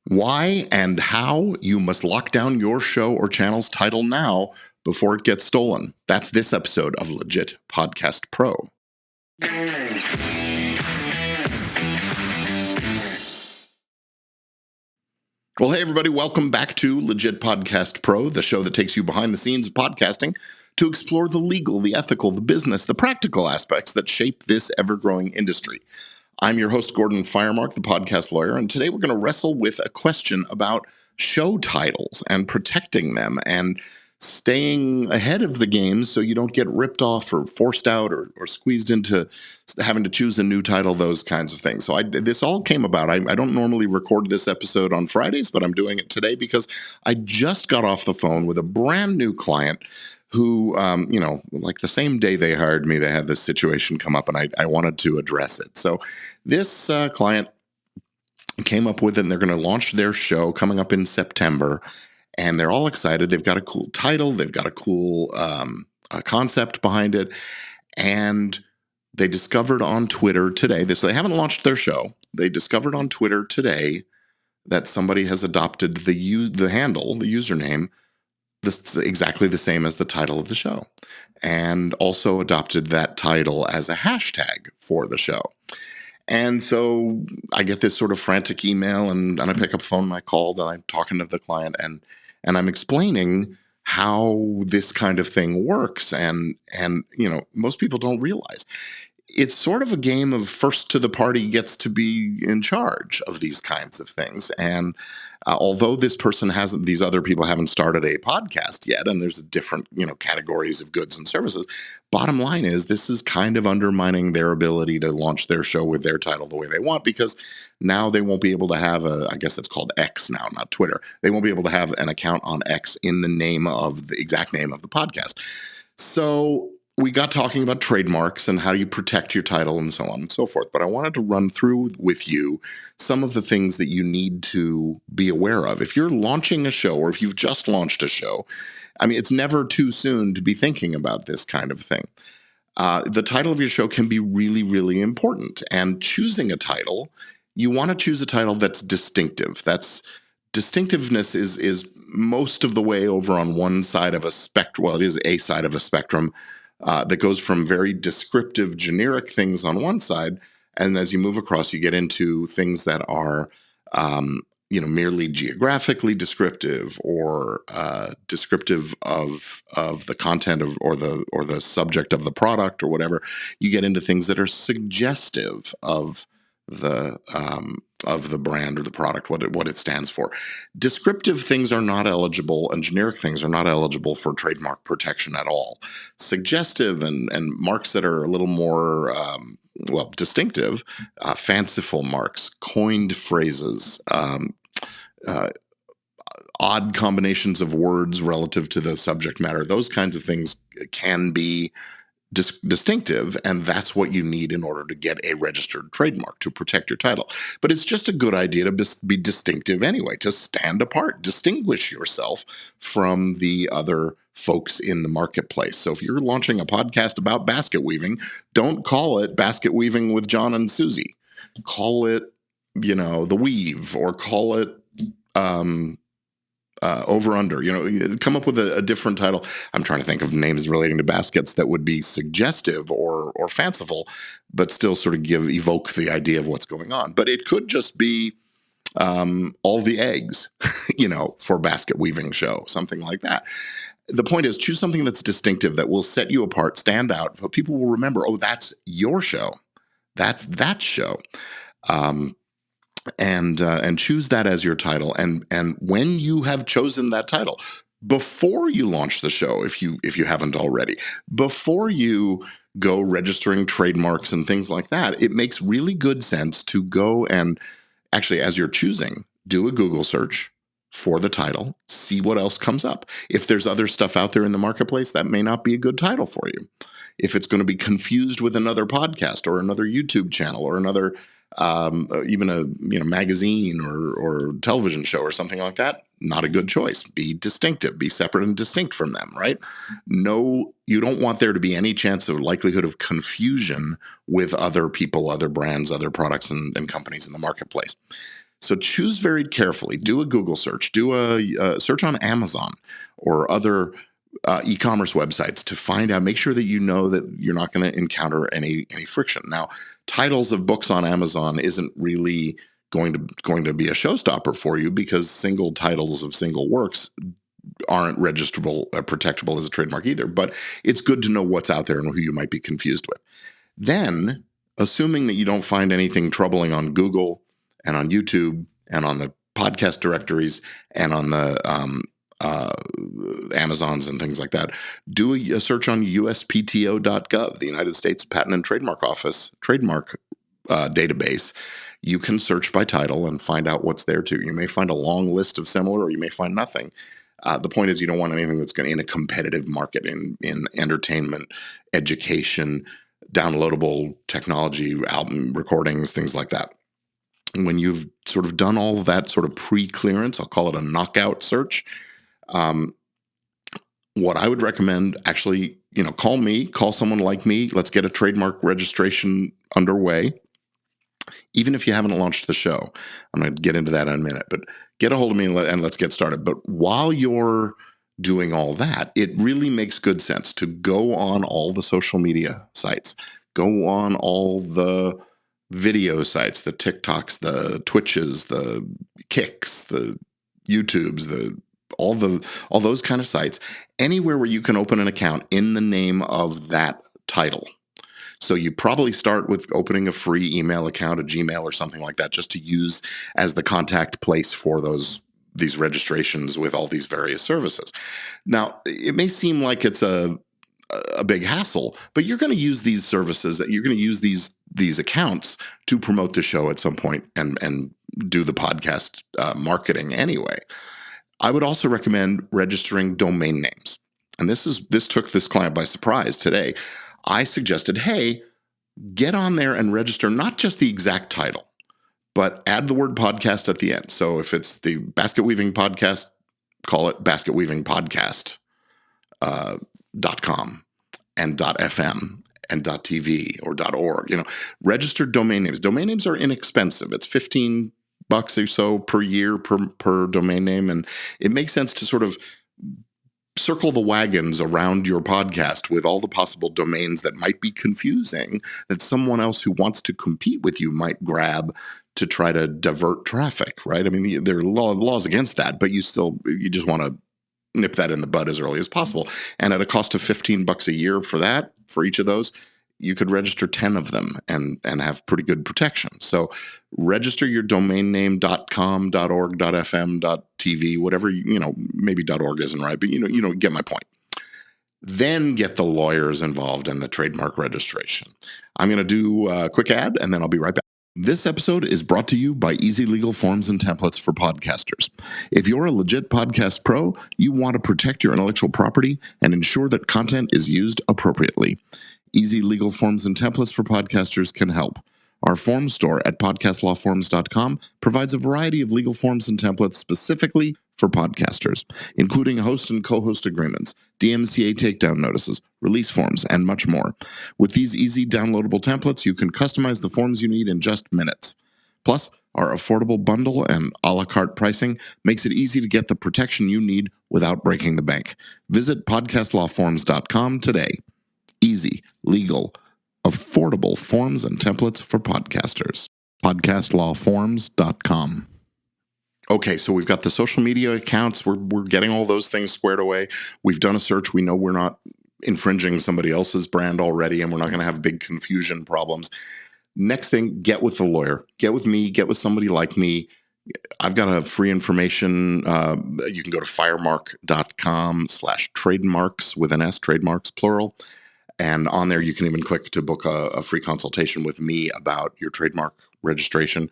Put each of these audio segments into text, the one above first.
Why and how you must lock down your show or channel's title now before it gets stolen. That's this episode of Legit Podcast Pro. Well, hey, everybody, welcome back to Legit Podcast Pro, the show that takes you behind the scenes of podcasting to explore the legal, the ethical, the business, the practical aspects that shape this ever-growing industry. I'm your host, Gordon Firemark, the podcast lawyer, and today we're going to wrestle with a question about show titles and protecting them and staying ahead of the game so you don't get ripped off or forced out or squeezed into having to choose a new title, those kinds of things. So this all came about. I don't normally record this episode on Fridays, but I'm doing it today because I just got off the phone with a brand new client who, like the same day they hired me, they had this situation come up and I wanted to address it. So this client came up with it, and they're going to launch their show coming up in September. And they're all excited. They've got a cool title. They've got a cool concept behind it. And they discovered on Twitter today, so they haven't launched their show. They discovered on Twitter today that somebody has adopted the handle, the username, this exactly the same as the title of the show, and also adopted that title as a hashtag for the show. And so I get this sort of frantic email, and I pick up the phone and I called, and I'm talking to the client, and I'm explaining how this kind of thing works. And most people don't realize it's sort of a game of first to the party gets to be in charge of these kinds of things. And although these other people haven't started a podcast yet, and there's different, categories of goods and services, bottom line is this is kind of undermining their ability to launch their show with their title the way they want, because now they won't be able to have I guess it's called X now, not Twitter. They won't be able to have an account on X in the exact name of the podcast. So we got talking about trademarks and how you protect your title and so on and so forth. But I wanted to run through with you some of the things that you need to be aware of. If you're launching a show, or if you've just launched a show, it's never too soon to be thinking about this kind of thing. The title of your show can be really, really important. And choosing a title, you want to choose a title that's distinctive. Distinctiveness is most of the way over on one side of a spectrum. Well, it is a side of a spectrum that goes from very descriptive, generic things on one side, and as you move across, you get into things that are, merely geographically descriptive, or descriptive of the content or the subject of the product or whatever. You get into things that are suggestive of the brand or the product, what it stands for. Descriptive things are not eligible, and generic things are not eligible for trademark protection at all. Suggestive and marks that are a little more distinctive, fanciful marks, coined phrases, odd combinations of words relative to the subject matter, those kinds of things can be distinctive, and that's what you need in order to get a registered trademark to protect your title. But it's just a good idea to be distinctive anyway, to stand apart, distinguish yourself from the other folks in the marketplace. So if you're launching a podcast about basket weaving, don't call it Basket Weaving with John and Susie. Call it, The Weave, or call it Over Under. Come up with a different title. I'm trying to think of names relating to baskets that would be suggestive or fanciful, but still sort of evoke the idea of what's going on. But it could just be All the Eggs, for Basket Weaving Show, something like that. The point is, choose something that's distinctive, that will set you apart, stand out, but people will remember, oh, that's your show. That's that show. And choose that as your title. And when you have chosen that title, before you launch the show, if you haven't already, before you go registering trademarks and things like that, it makes really good sense to go and actually, as you're choosing, do a Google search for the title, see what else comes up. If there's other stuff out there in the marketplace, that may not be a good title for you. If it's going to be confused with another podcast or another YouTube channel or another even a magazine or television show or something like that, not a good choice. Be distinctive, be separate and distinct from them, right? No, you don't want there to be any chance of likelihood of confusion with other people, other brands, other products and companies in the marketplace. So choose very carefully. Do a Google search. Do a search on Amazon or other e-commerce websites to find out. Make sure that you know that you're not going to encounter any friction. Now, titles of books on Amazon isn't really going to be a showstopper for you, because single titles of single works aren't registrable or protectable as a trademark either. But it's good to know what's out there and who you might be confused with. Then, assuming that you don't find anything troubling on Google and on YouTube and on the podcast directories and on the Amazons and things like that, do a search on uspto.gov, the United States Patent and Trademark Office trademark database. You can search by title and find out what's there too. You may find a long list of similar, or you may find nothing. The point is, you don't want anything that's going in a competitive market in entertainment, education, downloadable technology, album recordings, things like that. And when you've sort of done all of that sort of pre-clearance, I'll call it a knockout search. What I would recommend, actually, call me, call someone like me. Let's get a trademark registration underway. Even if you haven't launched the show, I'm going to get into that in a minute, but get a hold of me and let's get started. But while you're doing all that, it really makes good sense to go on all the social media sites, go on all the video sites, the TikToks, the Twitches, the Kicks, the YouTubes, all those kind of sites, anywhere where you can open an account in the name of that title. So you probably start with opening a free email account, a Gmail or something like that, just to use as the contact place for these registrations with all these various services. Now, it may seem like it's a big hassle, but you're going to use these services, that you're going to use these accounts to promote the show at some point and do the podcast marketing anyway. I would also recommend registering domain names. And this took this client by surprise today. I suggested, hey, get on there and register not just the exact title, but add the word podcast at the end. So if it's the basket weaving podcast, call it basketweavingpodcast.com and .fm and .tv or .org. Registered domain names. Domain names are inexpensive. It's $15 or so per year per domain name, and it makes sense to sort of circle the wagons around your podcast with all the possible domains that might be confusing, that someone else who wants to compete with you might grab to try to divert traffic, right? I mean, there are laws against that, but you just want to nip that in the bud as early as possible. And at a cost of $15 a year for each of those, you could register 10 of them and have pretty good protection. So register your domain name .com, .org, .fm, .tv, whatever, maybe .org isn't right, but you get my point. Then get the lawyers involved in the trademark registration. I'm going to do a quick ad and then I'll be right back. This episode is brought to you by Easy Legal Forms and Templates for Podcasters. If you're a legit podcast pro, you want to protect your intellectual property and ensure that content is used appropriately. Easy Legal Forms and Templates for Podcasters can help. Our form store at podcastlawforms.com provides a variety of legal forms and templates specifically for podcasters, including host and co-host agreements, DMCA takedown notices, release forms, and much more. With these easy downloadable templates, you can customize the forms you need in just minutes. Plus, our affordable bundle and a la carte pricing makes it easy to get the protection you need without breaking the bank. Visit podcastlawforms.com today. Easy, legal, affordable forms and templates for podcasters. Podcastlawforms.com. Okay, so we've got the social media accounts. We're getting all those things squared away. We've done a search. We know we're not infringing somebody else's brand already, and we're not going to have big confusion problems. Next thing, get with the lawyer. Get with me. Get with somebody like me. I've got a free information. You can go to firemark.com/trademarks with an S, trademarks plural. And on there, you can even click to book a free consultation with me about your trademark registration.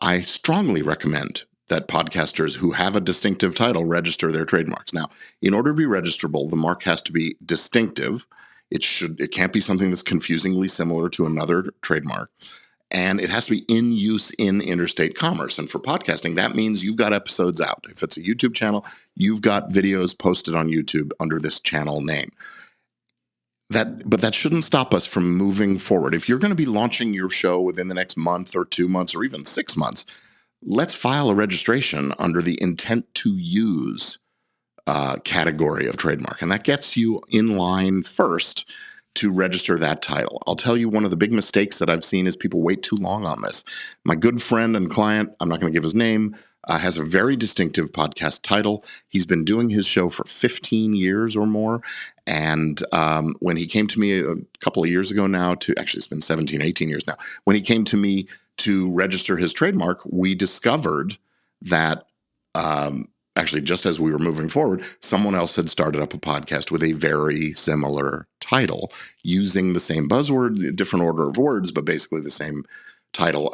I strongly recommend that podcasters who have a distinctive title register their trademarks. Now, in order to be registrable, the mark has to be distinctive. It can't be something that's confusingly similar to another trademark. And it has to be in use in interstate commerce. And for podcasting, that means you've got episodes out. If it's a YouTube channel, you've got videos posted on YouTube under this channel name. But that shouldn't stop us from moving forward. If you're going to be launching your show within the next month or 2 months or even 6 months, let's file a registration under the intent to use category of trademark. And that gets you in line first to register that title. I'll tell you, one of the big mistakes that I've seen is people wait too long on this. My good friend and client, I'm not going to give his name, has a very distinctive podcast title. He's been doing his show for 15 years or more. And when he came to me a couple of years ago now actually it's been 17, 18 years now, when he came to me to register his trademark, we discovered that actually, just as we were moving forward, someone else had started up a podcast with a very similar title using the same buzzword, different order of words, but basically the same title,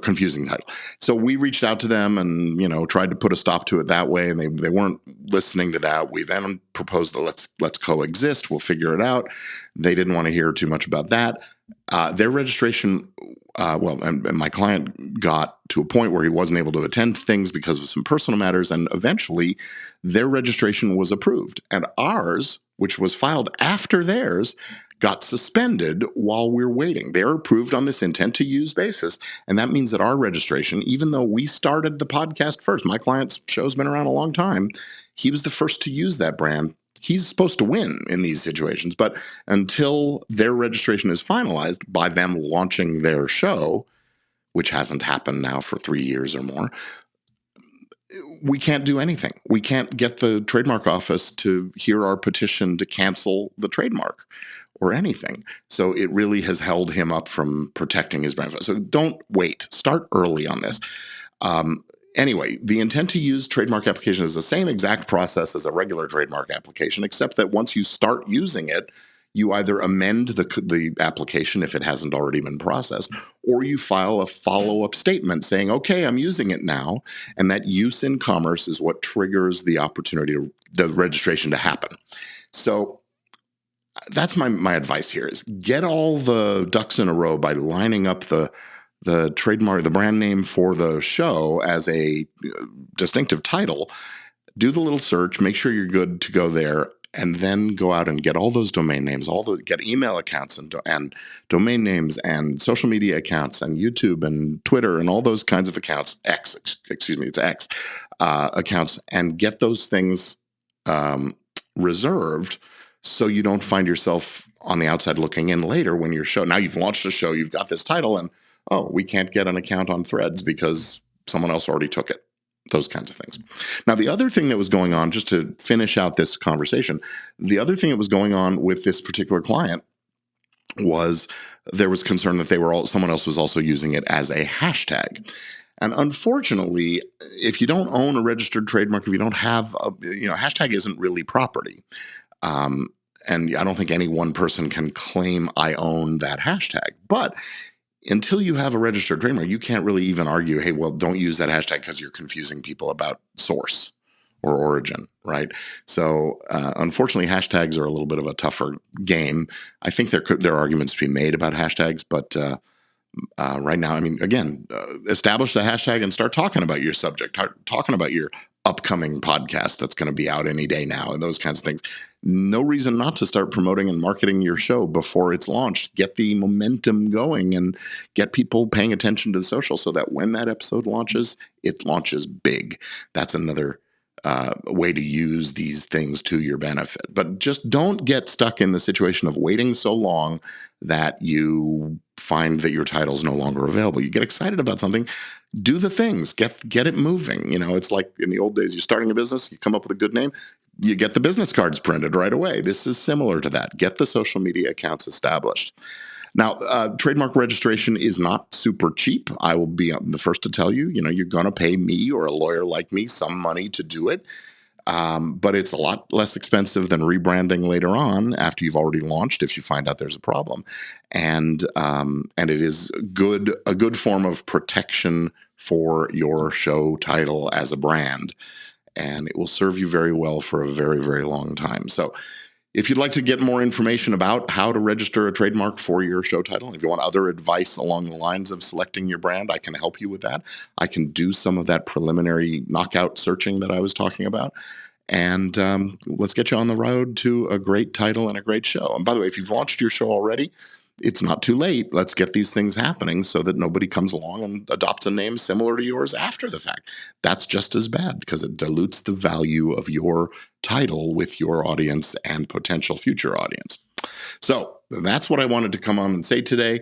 confusing title. So we reached out to them and, tried to put a stop to it that way. And they weren't listening to that. We then proposed that let's coexist. We'll figure it out. They didn't want to hear too much about that. Their registration, and my client got to a point where he wasn't able to attend things because of some personal matters, and eventually their registration was approved. And ours, which was filed after theirs, got suspended while we're waiting. They're approved on this intent to use basis, and that means that our registration, even though we started the podcast first, my client's show's been around a long time, he was the first to use that brand. He's supposed to win in these situations, but until their registration is finalized by them launching their show, which hasn't happened now for 3 years or more, we can't do anything. We can't get the trademark office to hear our petition to cancel the trademark or anything. So it really has held him up from protecting his brand. So don't wait. Start early on this. Anyway, the intent to use trademark application is the same exact process as a regular trademark application, except that once you start using it, you either amend the application if it hasn't already been processed, or you file a follow-up statement saying, okay, I'm using it now. And that use in commerce is what triggers the the registration to happen. So that's my advice here is get all the ducks in a row by lining up the trademark, the brand name for the show as a distinctive title. Do the little search, make sure you're good to go there, and then go out and get all those domain names, get email accounts and domain names and social media accounts and YouTube and Twitter and all those kinds of accounts, it's X accounts, and get those things reserved so you don't find yourself on the outside looking in later when your show, now you've launched a show, you've got this title, and we can't get an account on Threads because someone else already took it. Those kinds of things. Now, the other thing that was going on, just to finish out this conversation, the other thing that was going on with this particular client was there was concern that someone else was also using it as a hashtag. And unfortunately, if you don't own a registered trademark, if you don't have hashtag isn't really property. And I don't think any one person can claim I own that hashtag. But until you have a registered trademark, you can't really even argue, hey, well, don't use that hashtag because you're confusing people about source or origin, right? So unfortunately, hashtags are a little bit of a tougher game. I think there are arguments to be made about hashtags, but right now, establish the hashtag and start talking about your subject, talking about your upcoming podcast that's going to be out any day now and those kinds of things. No reason not to start promoting and marketing your show before it's launched. Get the momentum going and get people paying attention to the social so that when that episode launches, it launches big. That's another way to use these things to your benefit. But just don't get stuck in the situation of waiting so long that you find that your title is no longer available. You get excited about something, do the things, get it moving. It's like in the old days, you're starting a business, you come up with a good name, you get the business cards printed right away. This is similar to that. Get the social media accounts established. Now, trademark registration is not super cheap. I will be the first to tell you, you're going to pay me or a lawyer like me some money to do it. But it's a lot less expensive than rebranding later on after you've already launched if you find out there's a problem. And it is a good form of protection for your show title as a brand. And it will serve you very well for a very, very long time. So if you'd like to get more information about how to register a trademark for your show title, if you want other advice along the lines of selecting your brand, I can help you with that. I can do some of that preliminary knockout searching that I was talking about. And let's get you on the road to a great title and a great show. And by the way, if you've launched your show already, it's not too late. Let's get these things happening so that nobody comes along and adopts a name similar to yours after the fact. That's just as bad because it dilutes the value of your title with your audience and potential future audience. So that's what I wanted to come on and say today.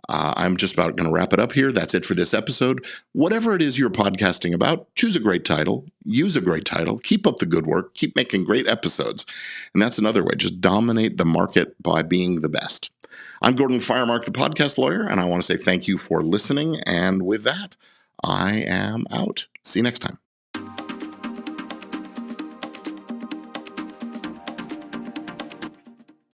I'm just about going to wrap it up here. That's it for this episode. Whatever it is you're podcasting about, choose a great title, use a great title, keep up the good work, keep making great episodes. And that's another way. Just dominate the market by being the best. I'm Gordon Firemark, the podcast lawyer, and I want to say thank you for listening. And with that, I am out. See you next time.